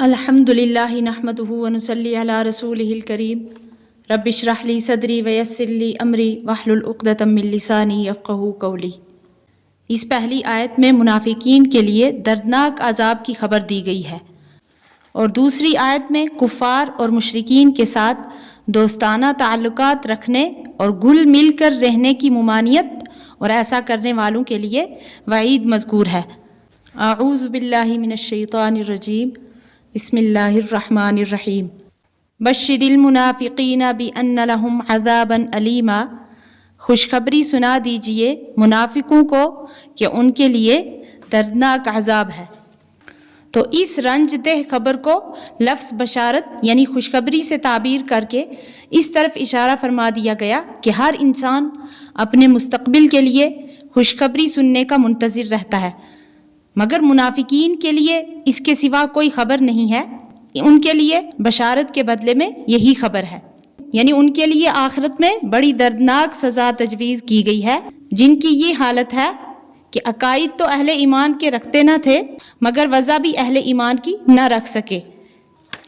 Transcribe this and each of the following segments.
الحمدللہ نحمدہ ونصلی علی رسولہ الکریم رب اشرح لی صدری ویسر لی امری واحلل عقدۃ من لسانی یفقہوا قولی۔ اس پہلی آیت میں منافقین کے لیے دردناک عذاب کی خبر دی گئی ہے، اور دوسری آیت میں کفار اور مشرکین کے ساتھ دوستانہ تعلقات رکھنے اور گھل مل کر رہنے کی ممانعت اور ایسا کرنے والوں کے لیے وعید مذکور ہے۔ اعوذ باللہ من الشیطان الرجیم، بسم اللہ الرحمن الرحیم۔ بشر المنافقین بأن لهم عذابا علیما، خوشخبری سنا دیجئے منافقوں کو کہ ان کے لیے دردناک عذاب ہے۔ تو اس رنج دہ خبر کو لفظ بشارت یعنی خوشخبری سے تعبیر کر کے اس طرف اشارہ فرما دیا گیا کہ ہر انسان اپنے مستقبل کے لیے خوشخبری سننے کا منتظر رہتا ہے، مگر منافقین کے لیے اس کے سوا کوئی خبر نہیں ہے۔ ان کے لیے بشارت کے بدلے میں یہی خبر ہے، یعنی ان کے لیے آخرت میں بڑی دردناک سزا تجویز کی گئی ہے، جن کی یہ حالت ہے کہ عقائد تو اہل ایمان کے رکھتے نہ تھے مگر وضع بھی اہل ایمان کی نہ رکھ سکے۔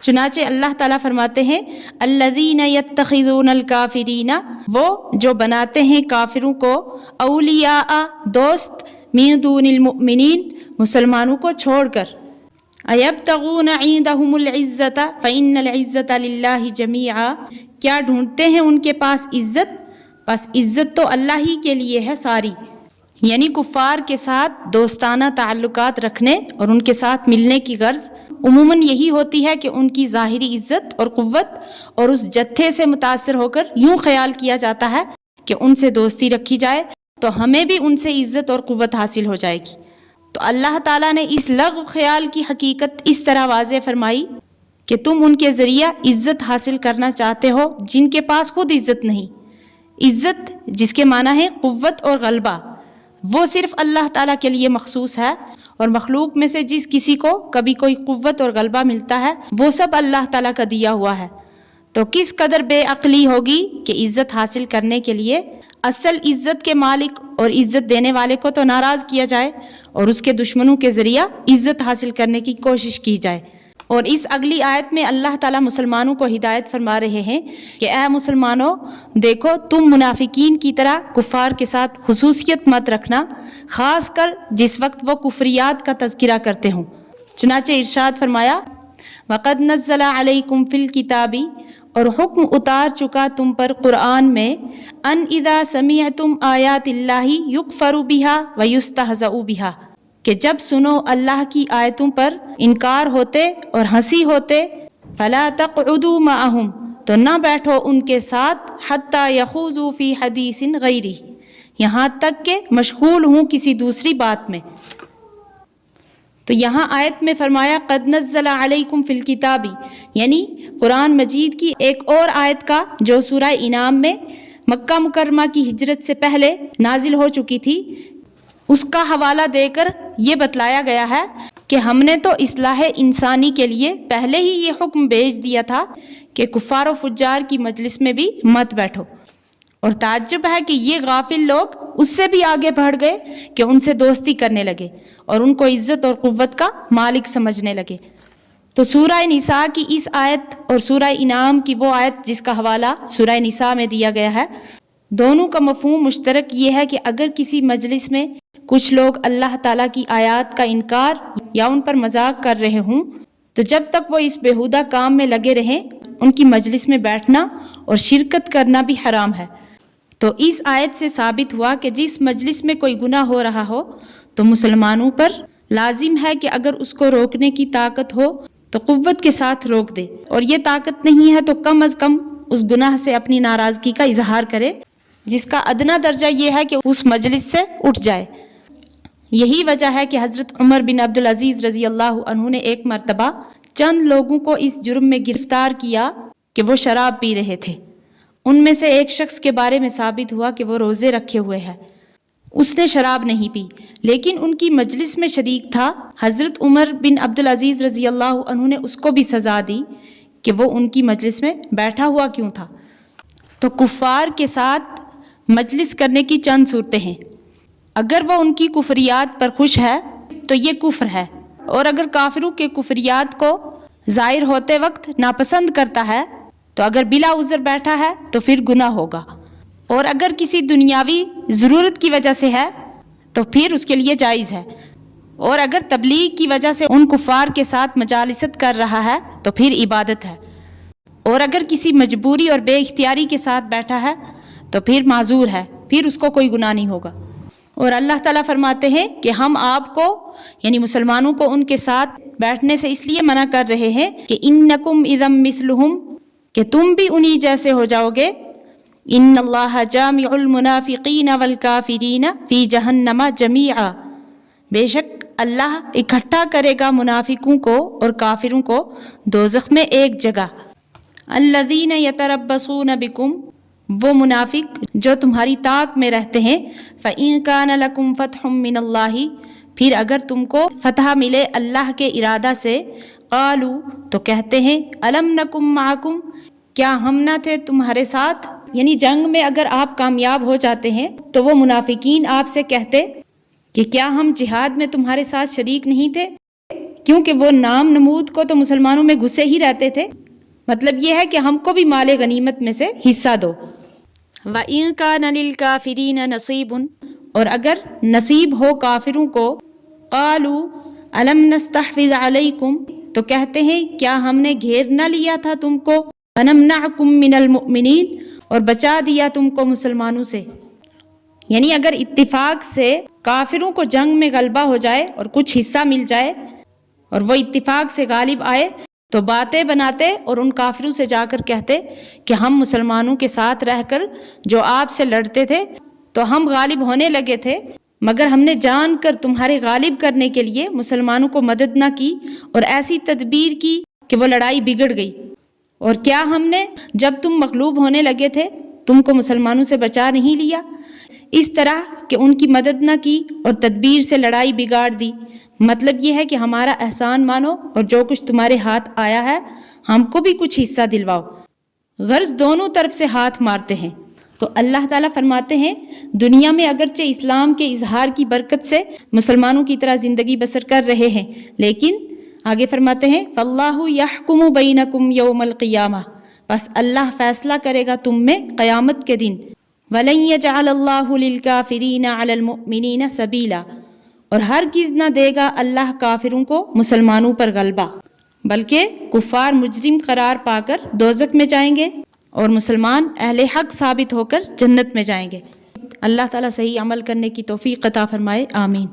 چنانچہ اللہ تعالیٰ فرماتے ہیں الذین یتخذون الکافرین، وہ جو بناتے ہیں کافروں کو اولیاء دوست، من دون المؤمنین مسلمانوں کو چھوڑ کر، ایبتغون عندهم العزت فإن العزت للہ جمیعا، کیا ڈھونڈتے ہیں ان کے پاس عزت، بس عزت تو اللہ ہی کے لیے ہے ساری۔ یعنی کفار کے ساتھ دوستانہ تعلقات رکھنے اور ان کے ساتھ ملنے کی غرض عموماً یہی ہوتی ہے کہ ان کی ظاہری عزت اور قوت، اور اس جتھے سے متاثر ہو کر یوں خیال کیا جاتا ہے کہ ان سے دوستی رکھی جائے تو ہمیں بھی ان سے عزت اور قوت حاصل ہو جائے گی۔ تو اللہ تعالیٰ نے اس لغو خیال کی حقیقت اس طرح واضح فرمائی کہ تم ان کے ذریعہ عزت حاصل کرنا چاہتے ہو جن کے پاس خود عزت نہیں۔ عزت جس کے معنی ہے قوت اور غلبہ، وہ صرف اللہ تعالیٰ کے لیے مخصوص ہے، اور مخلوق میں سے جس کسی کو کبھی کوئی قوت اور غلبہ ملتا ہے وہ سب اللہ تعالیٰ کا دیا ہوا ہے۔ تو کس قدر بے عقلی ہوگی کہ عزت حاصل کرنے کے لیے اصل عزت کے مالک اور عزت دینے والے کو تو ناراض کیا جائے اور اس کے دشمنوں کے ذریعہ عزت حاصل کرنے کی کوشش کی جائے۔ اور اس اگلی آیت میں اللہ تعالیٰ مسلمانوں کو ہدایت فرما رہے ہیں کہ اے مسلمانوں، دیکھو تم منافقین کی طرح کفار کے ساتھ خصوصیت مت رکھنا، خاص کر جس وقت وہ کفریات کا تذکرہ کرتے ہوں۔ چنانچہ ارشاد فرمایا وَقَدْ نَزَّلَ عَلَيْكُمْ فِي الْكِتَابِ، اور حکم اتار چکا تم پر قرآن میں، ان اذا سمعتم آیات اللہ یکفر بہا ویستہزأ بہا، کہ جب سنو اللہ کی آیتوں پر انکار ہوتے اور ہنسی ہوتے، فلا تقعدوا معہم، تو نہ بیٹھو ان کے ساتھ، حتی یخوضوا فی حدیث غیرہ، یہاں تک کہ مشغول ہوں کسی دوسری بات میں۔ تو یہاں آیت میں فرمایا قد نزل علیکم فی الکتاب، یعنی قرآن مجید کی ایک اور آیت کا جو سورہ انعام میں مکہ مکرمہ کی ہجرت سے پہلے نازل ہو چکی تھی، اس کا حوالہ دے کر یہ بتلایا گیا ہے کہ ہم نے تو اصلاح انسانی کے لیے پہلے ہی یہ حکم بھیج دیا تھا کہ کفار و فجار کی مجلس میں بھی مت بیٹھو، اور تعجب ہے کہ یہ غافل لوگ اس سے بھی آگے بڑھ گئے کہ ان سے دوستی کرنے لگے اور ان کو عزت اور قوت کا مالک سمجھنے لگے۔ تو سورہ نساء کی اس آیت اور سورہ انعام کی وہ آیت جس کا حوالہ سورہ نساء میں دیا گیا ہے، دونوں کا مفہوم مشترک یہ ہے کہ اگر کسی مجلس میں کچھ لوگ اللہ تعالیٰ کی آیات کا انکار یا ان پر مذاق کر رہے ہوں تو جب تک وہ اس بیہودہ کام میں لگے رہیں ان کی مجلس میں بیٹھنا اور شرکت کرنا بھی حرام ہے۔ تو اس آیت سے ثابت ہوا کہ جس مجلس میں کوئی گناہ ہو رہا ہو تو مسلمانوں پر لازم ہے کہ اگر اس کو روکنے کی طاقت ہو تو قوت کے ساتھ روک دے، اور یہ طاقت نہیں ہے تو کم از کم اس گناہ سے اپنی ناراضگی کا اظہار کرے، جس کا ادنیٰ درجہ یہ ہے کہ اس مجلس سے اٹھ جائے۔ یہی وجہ ہے کہ حضرت عمر بن عبدالعزیز رضی اللہ عنہ نے ایک مرتبہ چند لوگوں کو اس جرم میں گرفتار کیا کہ وہ شراب پی رہے تھے۔ ان میں سے ایک شخص کے بارے میں ثابت ہوا کہ وہ روزے رکھے ہوئے ہے، اس نے شراب نہیں پی لیکن ان کی مجلس میں شریک تھا۔ حضرت عمر بن عبدالعزیز رضی اللہ عنہ نے اس کو بھی سزا دی کہ وہ ان کی مجلس میں بیٹھا ہوا کیوں تھا۔ تو کفار کے ساتھ مجلس کرنے کی چند صورتیں ہیں۔ اگر وہ ان کی کفریات پر خوش ہے تو یہ کفر ہے، اور اگر کافروں کے کفریات کو ظاہر ہوتے وقت ناپسند کرتا ہے تو اگر بلا عذر بیٹھا ہے تو پھر گناہ ہوگا، اور اگر کسی دنیاوی ضرورت کی وجہ سے ہے تو پھر اس کے لیے جائز ہے، اور اگر تبلیغ کی وجہ سے ان کفار کے ساتھ مجالست کر رہا ہے تو پھر عبادت ہے، اور اگر کسی مجبوری اور بے اختیاری کے ساتھ بیٹھا ہے تو پھر معذور ہے، پھر اس کو کوئی گناہ نہیں ہوگا۔ اور اللہ تعالیٰ فرماتے ہیں کہ ہم آپ کو یعنی مسلمانوں کو ان کے ساتھ بیٹھنے سے اس لیے منع کر رہے ہیں کہ انکم اذا مثلہم، کہ تم بھی انہی جیسے ہو جاؤ گے۔ ان اللہ جامع المنافقین والکافرین فی جہنم جمیعا، بے شک اللہ اکٹھا کرے گا منافقوں کو اور کافروں کو دوزخ میں ایک جگہ۔ الذین یتربصون بکم، وہ منافق جو تمہاری طاق میں رہتے ہیں۔ فإن کان لکم فتح من اللہ، پھر اگر تم کو فتح ملے اللہ کے ارادہ سے، قالوا، تو کہتے ہیں، الم نکم معکم، کیا ہم نہ تھے تمہارے ساتھ؟ یعنی جنگ میں اگر آپ کامیاب ہو جاتے ہیں تو وہ منافقین آپ سے کہتے کہ کیا ہم جہاد میں تمہارے ساتھ شریک نہیں تھے؟ کیونکہ وہ نام نمود کو تو مسلمانوں میں گھسے ہی رہتے تھے، مطلب یہ ہے کہ ہم کو بھی مال غنیمت میں سے حصہ دو۔ وَإِن كَانَ لِلْكَافِرِينَ نَصِيبٌ، اور اگر نصیب ہو کافروں کو، قَالُوا أَلَمْ نَسْتَحْوِذْ عَلَيْكُمْ، تو کہتے ہیں کیا ہم نے گھیر نہ لیا تھا تم کو، وَنَمْنَعْكُمْ مِنَ الْمُؤْمِنِينَ، اور بچا دیا تم کو مسلمانوں سے۔ یعنی اگر اتفاق سے کافروں کو جنگ میں غلبہ ہو جائے اور کچھ حصہ مل جائے اور وہ اتفاق سے غالب آئے تو باتیں بناتے اور ان کافروں سے جا کر کہتے کہ ہم مسلمانوں کے ساتھ رہ کر جو آپ سے لڑتے تھے تو ہم غالب ہونے لگے تھے، مگر ہم نے جان کر تمہارے غالب کرنے کے لیے مسلمانوں کو مدد نہ کی اور ایسی تدبیر کی کہ وہ لڑائی بگڑ گئی۔ اور کیا ہم نے جب تم مغلوب ہونے لگے تھے تم کو مسلمانوں سے بچا نہیں لیا، اس طرح کہ ان کی مدد نہ کی اور تدبیر سے لڑائی بگاڑ دی۔ مطلب یہ ہے کہ ہمارا احسان مانو اور جو کچھ تمہارے ہاتھ آیا ہے ہم کو بھی کچھ حصہ دلواؤ۔ غرض دونوں طرف سے ہاتھ مارتے ہیں۔ تو اللہ تعالیٰ فرماتے ہیں دنیا میں اگرچہ اسلام کے اظہار کی برکت سے مسلمانوں کی طرح زندگی بسر کر رہے ہیں، لیکن آگے فرماتے ہیں فَاللَّهُ يَحْكُمُ بَيْنَكُمْ يَوْمَ الْقِيَامَةِ، بس اللہ فیصلہ کرے گا تم میں قیامت کے دن۔ وَلَن يَجْعَلَ اللَّهُ لِلْكَافِرِينَ عَلَى الْمُؤْمِنِينَ سَبِيلًا، اور ہرگز نہ دے گا اللہ کافروں کو مسلمانوں پر غلبہ، بلکہ کفار مجرم قرار پا کر دوزخ میں جائیں گے اور مسلمان اہل حق ثابت ہو کر جنت میں جائیں گے۔ اللہ تعالیٰ صحیح عمل کرنے کی توفیق عطا فرمائے، آمین۔